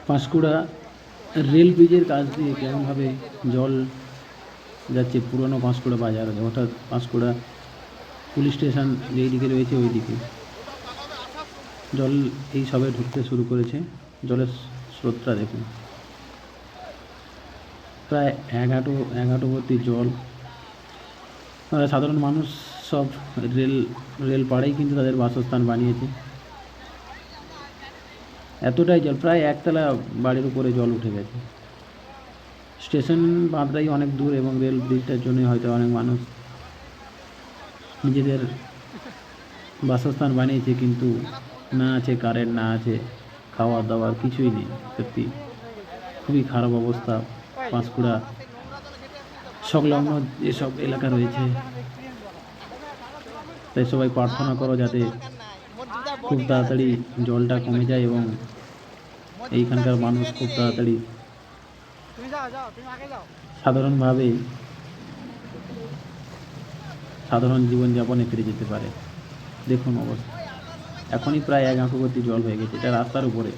Panskura rail ব্রিজের কাছ দিয়ে কেমনভাবে জল যাচ্ছে পুরনো পাঁশকুড়া বাজার, অর্থাৎ পাঁশকুড়া পুলিশ স্টেশন যেই দিকে রয়েছে ওই দিকে জল এই সবে ঢুকতে শুরু করেছে। জলের স্রোতটা দেখুন, প্রায় এক হাঁটু ভর্তি জল। সাধারণ মানুষ সব রেল পাড়েই কিন্তু তাদের বাসস্থান বানিয়েছে। এতটাই জল, প্রায় একতলা বাড়ির উপরে জল উঠে গেছে। স্টেশন বাঁধটাই অনেক দূর এবং রেল ব্রিজটার জন্য হয়তো অনেক মানুষ নিজেদের বাসস্থান বানিয়েছে, কিন্তু না আছে কারেন্ট, না আছে খাওয়া দাওয়ার, কিছুই নেই। সত্যি খুবই খারাপ অবস্থা পাঁশকুড়া সংলগ্ন যেসব এলাকা রয়েছে। তাই সবাই প্রার্থনা করো যাতে খুব তাড়াতাড়ি জলটা কমে যায় এবং এইখানকার মানুষ খুব তাড়াতাড়ি সাধারণভাবে সাধারণ জীবনযাপনে ফিরে যেতে পারে। দেখুন অবস্থা, এখনই প্রায় এক হাঁটু ভর্তি জল হয়ে গেছে। এটা রাস্তার উপরে,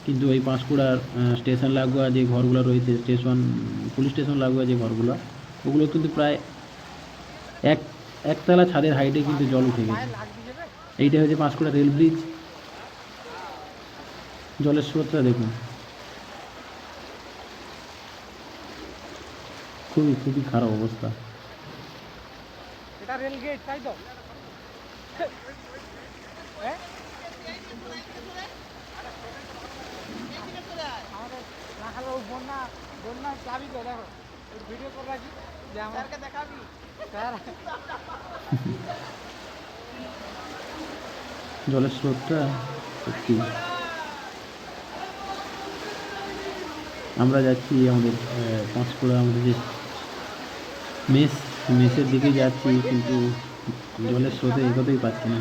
কিন্তু এই পাঁশকুড়ার স্টেশন লাগোয়া যে ঘরগুলো রয়েছে, পুলিশ স্টেশন লাগোয়া যে ঘরগুলো, ওগুলো কিন্তু প্রায় একতলা ছাদের হাইটে কিন্তু জল উঠে গেছে। এইটা হচ্ছে পাঁশকুড়া রেল ব্রিজ। জলের স্রোতটা দেখুন, খুবই খুবই খারাপ অবস্থা। এটা রেল গেট, তাই তো? আমাদের রাখালো বন্যা চাবি তো, দেখো ভিডিও করে রাখি যে আমাকে দেখাবি স্যার। জলের স্রোতটা সত্যি। আমরা যাচ্ছি আমাদের পাঁশকুড়া, আমাদের যে মেসের দিকে যাচ্ছি, কিন্তু জলের স্রোতে এগোতেই পারছি না।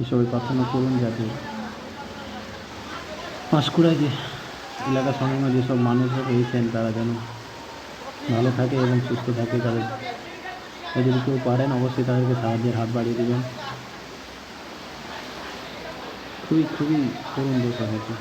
সবাই প্রার্থনা করুন যাতে পাঁশকুড়ায় যে এলাকা সংলগ্ন যেসব মানুষরা রয়েছেন তারা যেন ভালো থাকে এবং সুস্থ থাকে। তাদের যদি কেউ পারেন অবশ্যই তাদেরকে সাহায্যের হাত বাড়িয়ে দেবেন। খুবই খুবই করুণ দশা হয়েছে।